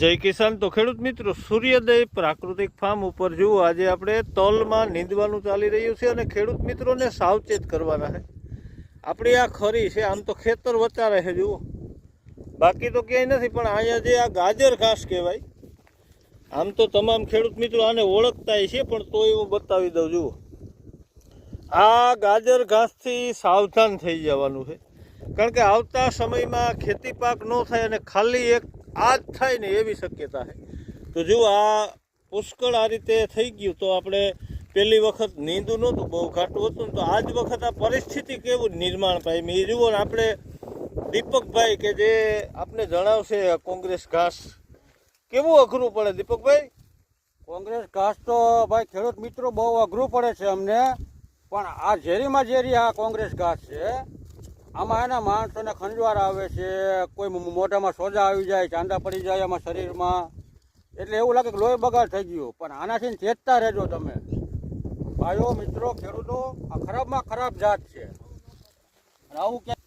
જય કિસાન. તો ખેડૂત મિત્રો, સૂર્યોદય પ્રાકૃતિક ફાર્મ ઉપર જુઓ, આજે આપણે તલમાં નીંદવાનું ચાલી રહ્યું છે અને ખેડૂત મિત્રોને સાવચેત કરવાના છે. આપણી આ ખરી છે, આમ તો ખેતર વચારે છે જુઓ, બાકી તો ક્યાંય નથી. પણ અહીંયા જે આ ગાજર ઘાસ કહેવાય, આમ તો તમામ ખેડૂત મિત્રો આને ઓળખતા છે, પણ તો એવું બતાવી દઉં. જુઓ, આ ગાજર ઘાસથી સાવધાન થઈ જવાનું છે, કારણ કે આવતા સમયમાં ખેતી પાક ન થાય અને ખાલી એક આ જ થાય ને એવી શક્યતા છે. તો જો આ પુષ્કળ આ રીતે થઈ ગયું, તો આપણે પહેલી વખત નીંદું નહોતું, બહુ ઘાટું હતું ને, તો આ જ વખત આ પરિસ્થિતિ કેવું નિર્માણ પામી એ જુઓ ને. આપણે દીપકભાઈ કે જે આપણે જણાવશે કોંગ્રેસ ઘાસ કેવું અઘરું પડે. દીપકભાઈ, કોંગ્રેસ ઘાસ તો ભાઈ ખેડૂત મિત્રો બહુ અઘરું પડે છે અમને, પણ આ ઝેરીમાં ઝેરી આ કોંગ્રેસ ઘાસ છે. આમાં એના માણસોને ખંજવાળ આવે છે, કોઈ મોઢામાં સોજા આવી જાય, ચાંદા પડી જાય આમાં શરીરમાં, એટલે એવું લાગે કે લોહી બગાડ થઈ ગયું. પણ આનાથી ચેતતા રહેજો તમે ભાઈઓ મિત્રો, ખેડૂતો આ ખરાબમાં ખરાબ જાત છે. આવું ક્યાં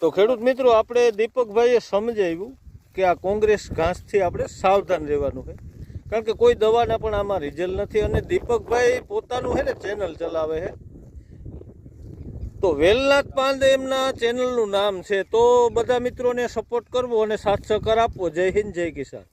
તો ખેડૂત મિત્રો, આપણે દીપકભાઈએ સમજાવ્યું કે આ કોંગ્રેસ ઘાસથી આપણે સાવધાન રહેવાનું છે, કારણ કે કોઈ દવાના પણ આમાં રિઝલ્ટ નથી. અને દીપકભાઈ પોતાનું છે ને ચેનલ ચલાવે છે, તો વેલનાથ પાંદ એમના ચેનલનું નામ છે. તો બધા મિત્રોને સપોર્ટ કરવો અને સાથ સહકાર આપવો. જય હિન્દ, જય કિસાન.